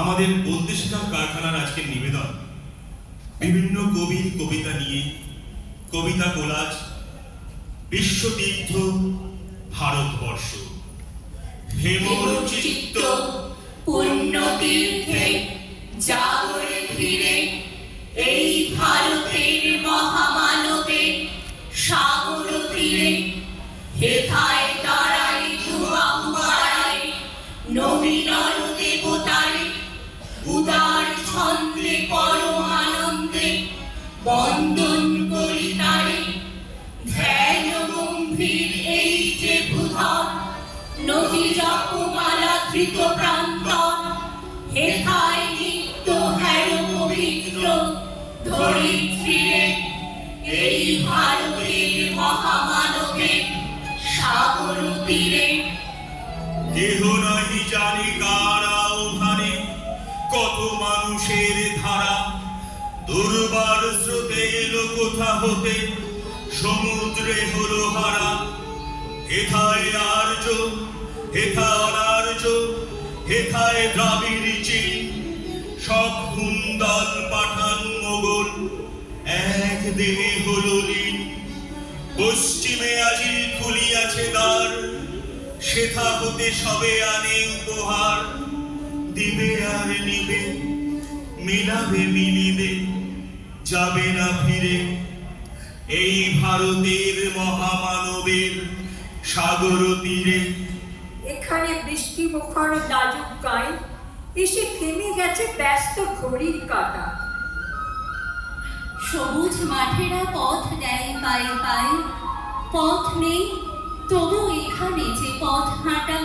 আমাদের বলতে শেখার কারখানার আজকের নিবেদন বিভিন্ন কবির কবিতা নিয়ে, কবিতা কোলাজ, বিশ্বতীর্থ ভারতবর্ষ, হেমচিত্ত পুণ্যতীর্থে জাগরে ফিরে এই ভারতের মহামানবের সাগর তীরে হেথায় দাঁড়ায় ধুয়াম বাড়ায় নবীনর দেবতারে উদার ছন্দে পরম আনন্দে বন্দন করি তারে। ধ্যান গম্ভীর এই যে ভূধর নদী জপমালা ধৃত প্রান্তর হেথায় নিত্য হ্যার পবিত্র ধরিত্রীরে এই ভারতের মহামানবের সাগর তীরে। কেহ নাহি জানি কারা ওখানে কত মানুষের ধারা, দুর্বার স্রোতে এলো কোথা হতে সমুদ্রে হলো হারা। হেথায় আর্য, হেথা অনার্য, হেথায় দ্রাবিড় চীন, সব হুন্দল পাঠান মোগল একদিনে হলো লীন। পশ্চিমে আজি খুলিয়াছে দ্বার, সেথা হতে সবে আনে উপহার। দিবে আর নিবে, মিলাবে মিলিবে, যাবে না ফিরে এই ভারতের মহামানবের সাগর তীরে। এখানে বৃষ্টি মুখর লাজুক গায়ে এসে থেমে গেছে ব্যস্ত ঘড়ির কাঁটা। সবুজ মাঠেরা পথ দেয় পায়ে পায়ে, পথ নেই তবু এখানে যে পথ হাঁটা।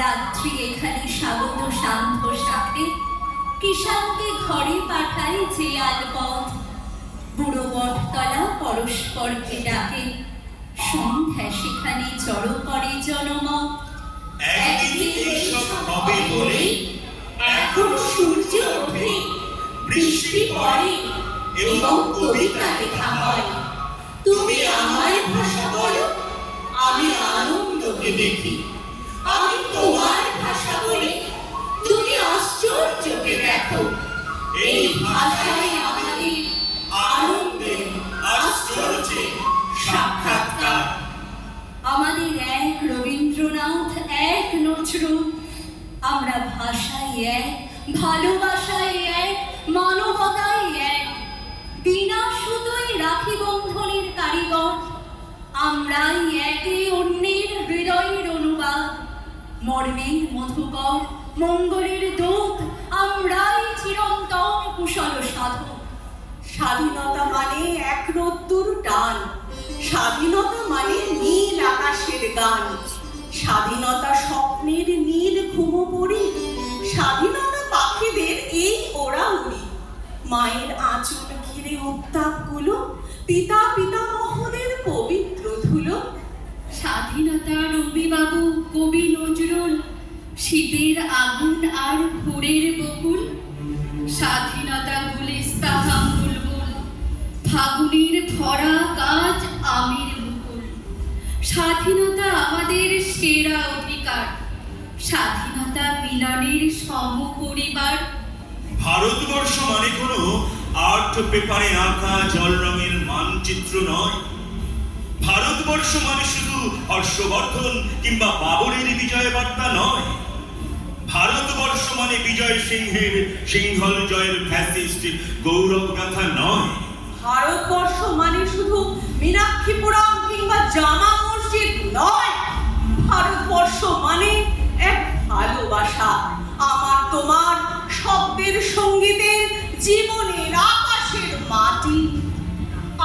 রাত্রি এখানে স্বাগত শান্ত সাথে কিষানকে ঘরে পাঠায় যে আলপথ। বুড়ো বটতলা পরস্পরকে ডাকে, সন্ধ্যা সেখানে জড়ো করে জনমত। একদিন এইসব হবে বলে এখন সূর্য ওঠে, বৃষ্টি পড়ে এবং কবিতা লেখা হয়। তুমি আমার ভাষা বলো, আমি আনন্দকে দেখি। আমি তোমার ভাষা বলি, তুমি আশ্চর্যকে দেখো। এই ভাষায় আমাদের আনন্দে আশ্চর্যে সাক্ষাৎকার। আমাদের এক রবীন্দ্রনাথ, এক নজরুল, আমরা ভাষায় এক, ভালোবাসায় এক, মানবতায় এক। বিনা সুতোয় রাখি বন্ধনের কারিগর, আমরাই একে অন্যের হৃদয়ের অনুবাদ। মর্মের মধুকর, মঙ্গলের দূত, আমরাই চিরন্তন কুশল সাধক। স্বাধীনতা মানে এক রোদ্দুর টান, স্বাধীনতা মানে নীল আকাশের গান, স্বাধীনতা স্বপ্নের নীল ঘুমোপড়ি, স্বাধীনতা পাখিদের এই ওড়াউড়ি। মায়ের আঁচল ঘিরে উত্তাপগুলো, পিতা পিতামহদের পবিত্র ধুলো। স্বাধীনতা রবিবাবু, কবি নজরুল, শীতের আগুন আর ভোরের বকুল। স্বাধীনতা গুলিস্তাহাম বুলবুল, ফাগুনের ভরা কাজ আমের মুকুল। স্বাধীনতা আমাদের সেরা অধিকার, স্বাধীনতা মিলনের সমপরিবার। ভারতবর্ষ মানে কোনো আর্ট পেপারে আঁকা জল রঙের মানচিত্র নয়। ভারতবর্ষ মানে শুধু হর্ষবর্ধন কিংবা বাবরের বিজয় বার্তা নয়। ভারতবর্ষ মানে বিজয় সিংহের সিংহল জয়ের ফ্যাসিস্ট গৌরব গাথা নয়। ভারতবর্ষ মানে শুধু মীনাক্ষীপুরম কিংবা জামা মসজিদ নয়। ভারতবর্ষ মানে এক ভালোবাসা, আমার তোমার শব্দের সঙ্গীতের জীবনের আকাশের মাটি।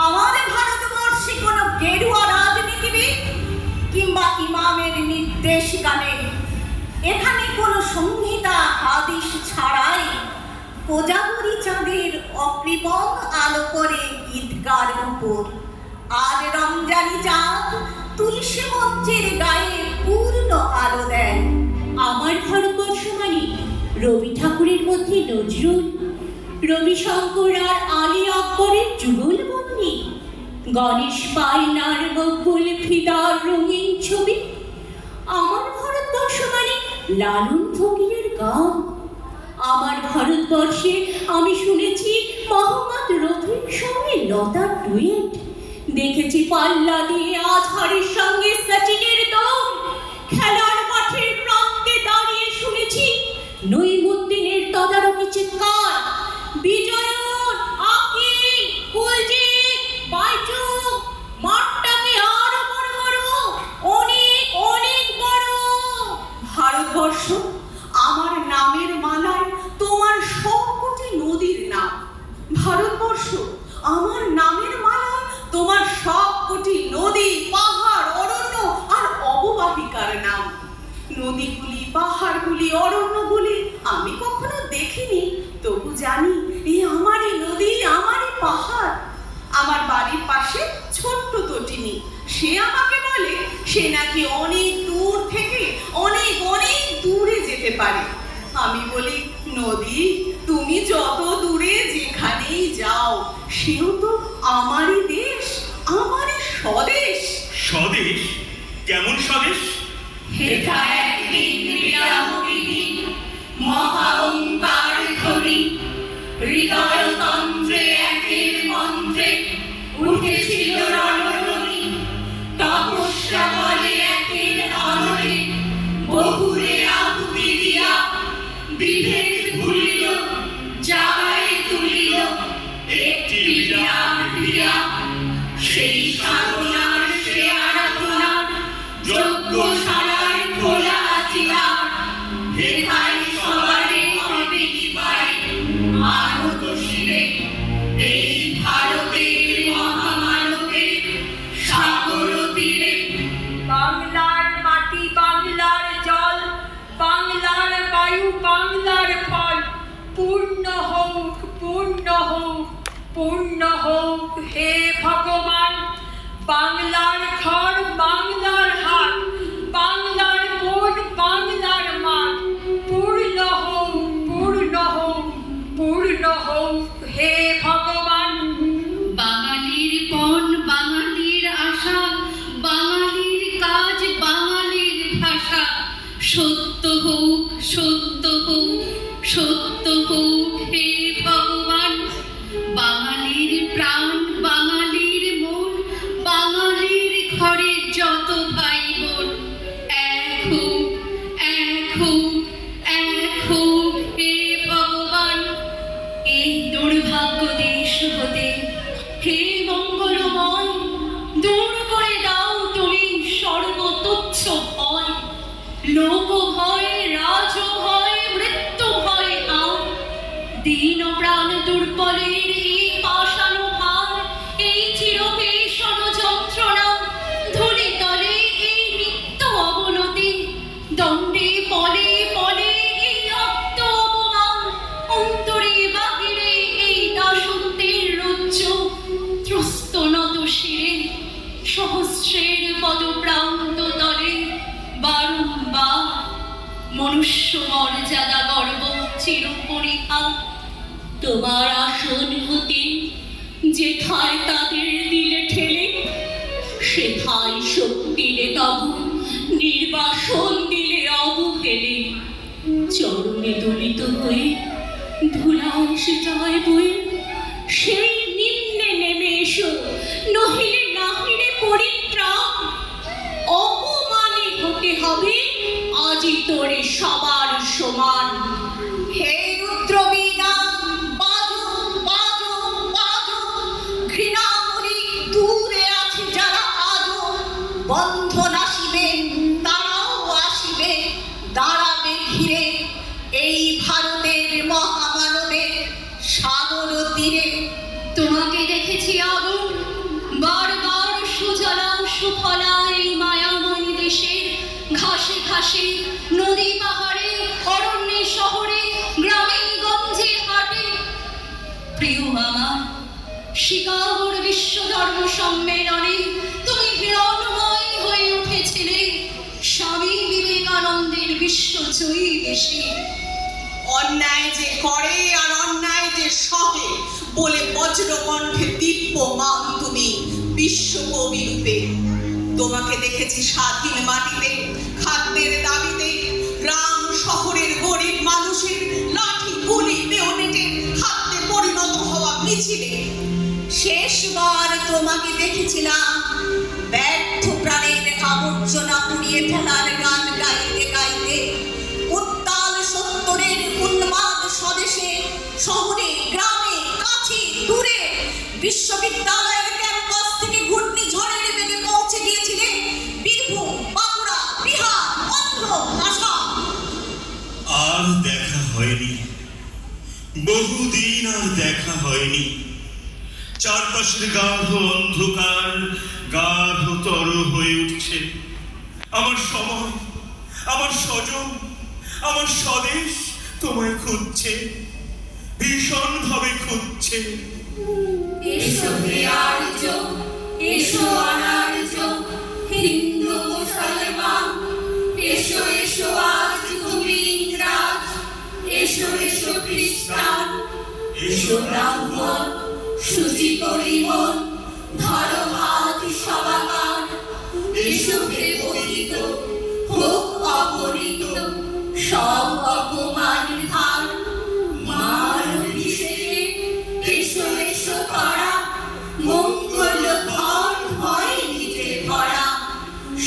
আমাদের ভারতবর্ষে কোনো গেরুয়া রাজনীতিবিদ কিংবা ইমামের নির্দেশিকা নেই। এখানে কোনো সংহিতা হাদিস ছাড়াই কোজাগরি চাঁদের অকৃপণ আলো করে ঈদগার উপর, আর রমজানি চাঁদ তুলসী মঞ্চের গায়ে পূর্ণ আলো দেন। আমার ভারতবর্ষ মানে রবি ঠাকুরের মধ্যে নজরুল, রবিশঙ্কর আর আলী আকবরের যুগলবন্দি, গণেশ পায়নার মকবুল ফিদার রঙিন ছবি। আমার ভারতবর্ষ মানে লালন ফকিরের গান, ভারতবর্ষে আমি শুনেছি মোহাম্মদ রফির সঙ্গে লতার ডুয়েট, দেখেছি পাল্লা দিয়ে আজহারের সঙ্গে সচিনের দৌড়, খেলার মাঠের প্রান্তে দাঁড়িয়ে শুনেছি নঈমুদ্দিনের তদারকি চিৎকার, বিজয়ন, আকিল, কুলজিৎ, বাইচু, মাঠটাকে আরো বড় বড়, অনেক অনেক বড়। ভারতবর্ষ, আমার নামের মালায় তোমার সবকটি নদীর নাম। ভারতবর্ষ, আমার নামের মালায় তোমার সবকটি নদী, পাহাড়, অরণ্য আর অববাহিকার নাম। নদীগুলি, পাহাড়গুলি, অরণ্যগুলি আমি কখনো দেখিনি, তবু জানি এই আমারই নদী, আমারই পাহাড়। আমার বাড়ির পাশে ছোট্ট তটিনী, সে আমাকে বলে সে নাকি অনেক দূর থেকে অনেক অনেক দূরে যেতে পারে। আমি বলি, নদী, তুমি যত দূরে যেখানেই যাও, সেও তো আমারই দেশ, আমারই স্বদেশ। স্বদেশ? কেমন স্বদেশ? হেথা একদিন বিরামবিহীন মহা ওঙ্কার ধ্বনি, হৃদয়তন্ত্রে একের মন্ত্রে উঠেছিল রণধ্বনি, তপস্যা বলে একের অনরে বহুরে আহুতি দিয়া, বিভেদ ভুলিল জাগায় তুলিল একটি বিরাট ক্রিয়া, সেই সাধনার সে আরাধনার যজ্ঞশালার খোলা চিলার, হেথায় সবারে হবে কি পারে আহত শিরে এই ভারতের মহামানবের সাগর তীরে। বাংলার মাটি, বাংলার জল, বাংলার বায়ু, বাংলার ফল, পূর্ণ হোক, পূর্ণ হোক, পূর্ণ হোক হে ভগবান। বাংলার ঘর, বাংলার হাট, বাংলার বন, বাংলার মাঠ, পূর্ণ হোক, পূর্ণ হোক, পূর্ণ হোক হে ভগবান। বাঙালির পণ, বাঙালির আশা, বাঙালির কাজ, বাঙালির ভাষা, সত্য হোক, সত্য হোক, সত্য হোক হে ভগবান। বাঙালির প্রাণ, বাঙালির মন, বাঙালির ঘরে যত ভাই বোন, এক হোক, এক হোক, এক হোক হে ভগবান। এই দুর্ভাগ্য দেশ হতে হে মঙ্গলময়, দূর করে দাও তুমি সর্বতুচ্ছ ভয়, লোক ভয়, রাজ ভয়, মৃত্যু ভয় আও, দীন প্রাণ দুর্বলের এই পাষাণ ভার, এই চিরপেশন যন্ত্রণা, ধূলি তলে এই নিত্য অবনতি, দণ্ডে পলে পলে এই রক্ত অপমান, অন্তরে বাহিরে এই দাসত্বের রজ্জ, ত্রস্ত নত শিরে সহস্রের পদপ্রান্ত তলে বারংবার মনুষ্য মর্যাদা গর্ব চিরপরিহা। তোমার আসন হতে যেথায় তাদের দিলে ঠেলে, সেথায় শক্তিলে তবু নির্বাসন দিলে অবহেলে, চরণে দলিত হয়ে ধুলায় সেটায় বয়ে, সেই নিম্নে নেমে এসো, নহিলে নাহিলে পরিত্রাণ, অপমানে হতে হবে আজি তোরে সবার সমান। হে রুদ্রবীণা, বাজো, বাজো, বাজো, ঘৃণা করি দূরে আছে যারা আজো, বন্ধন আসিবে তারাও আসিবে, দাঁড়াবে ঘিরে এই ভারতের মহামানবের সাগর তীরে। তোমাকে দেখেছি আগুন, বারবার সুজলা সুফলা এই মায়াময়ী দেশের ঘাসে ঘাসে, নদী পাহাড়ে, অরণ্যে শহরে, গ্রামে গঞ্জে হাটে। প্রিয় আমার, শিকাগোর বিশ্ব ধর্ম সম্মেলনে তুমি হিরণময় হয়ে উঠেছিলে স্বামী বিবেকানন্দের বিশ্বজয়ী দেশে। অন্যায় যে করে আর অন্যায় যে সহে বলে বজ্রকণ্ঠে দীপ্যমান তুমি বিশ্বকবি রূপে। তোমাকে দেখেছি স্বাধীন মাটিতে, খাদ্যের দাবিতে, গ্রাম শহরের গরিব মানুষের লাঠি গুলি বেয়নেটে এসেছিলে। শেষবার তোমাকে দেখেছিলাম ব্যর্থ প্রাণের আবর্জনা পুড়িয়ে ফেলার গান গাইতে গাইতে উত্তাল সত্তরের উন্মাদ স্বদেশে, শহরে, গ্রামে, কাছে, দূরে, বিশ্ববিদ্যালয়ের ক্যাম্পাস থেকে ঘূর্ণিঝড়ের বেগে পৌঁছে গিয়েছিলে বীরভূম, বাঁকুড়া, বিহার, অন্ধ্র, আসাম। আর দেখা হয়নি, বহুদিন আর দেখা হয়নি। চারপাশের গাঢ় অন্ধকার গাঢ়তর হয়ে উঠছে। আমার সময়, আমার স্বজন, আমার স্বদেশ তোমায় খুঁজছে, ভীষণ ভাবে খুঁজছে। এসো হে আর্য, এসো অনার্য, হিন্দু মুসলমান, এসো এসো আজ তুমি ইংরাজ, এসো এসো খ্রিস্টান, এসো ব্রাহ্মণ, শুচি পরিমল, ধরো হাত সবাকার, এসো হে পতিত, হোক অপহৃত, সব অপমান হার, মার অভিষেকে এসো এসো করা, মঙ্গল ধন হয় নিজে ভরা,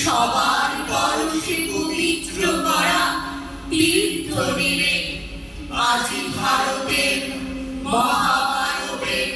সবার পরশে পবিত্র করা তীর্থ নিরে, আজি ভারতের মহামানবের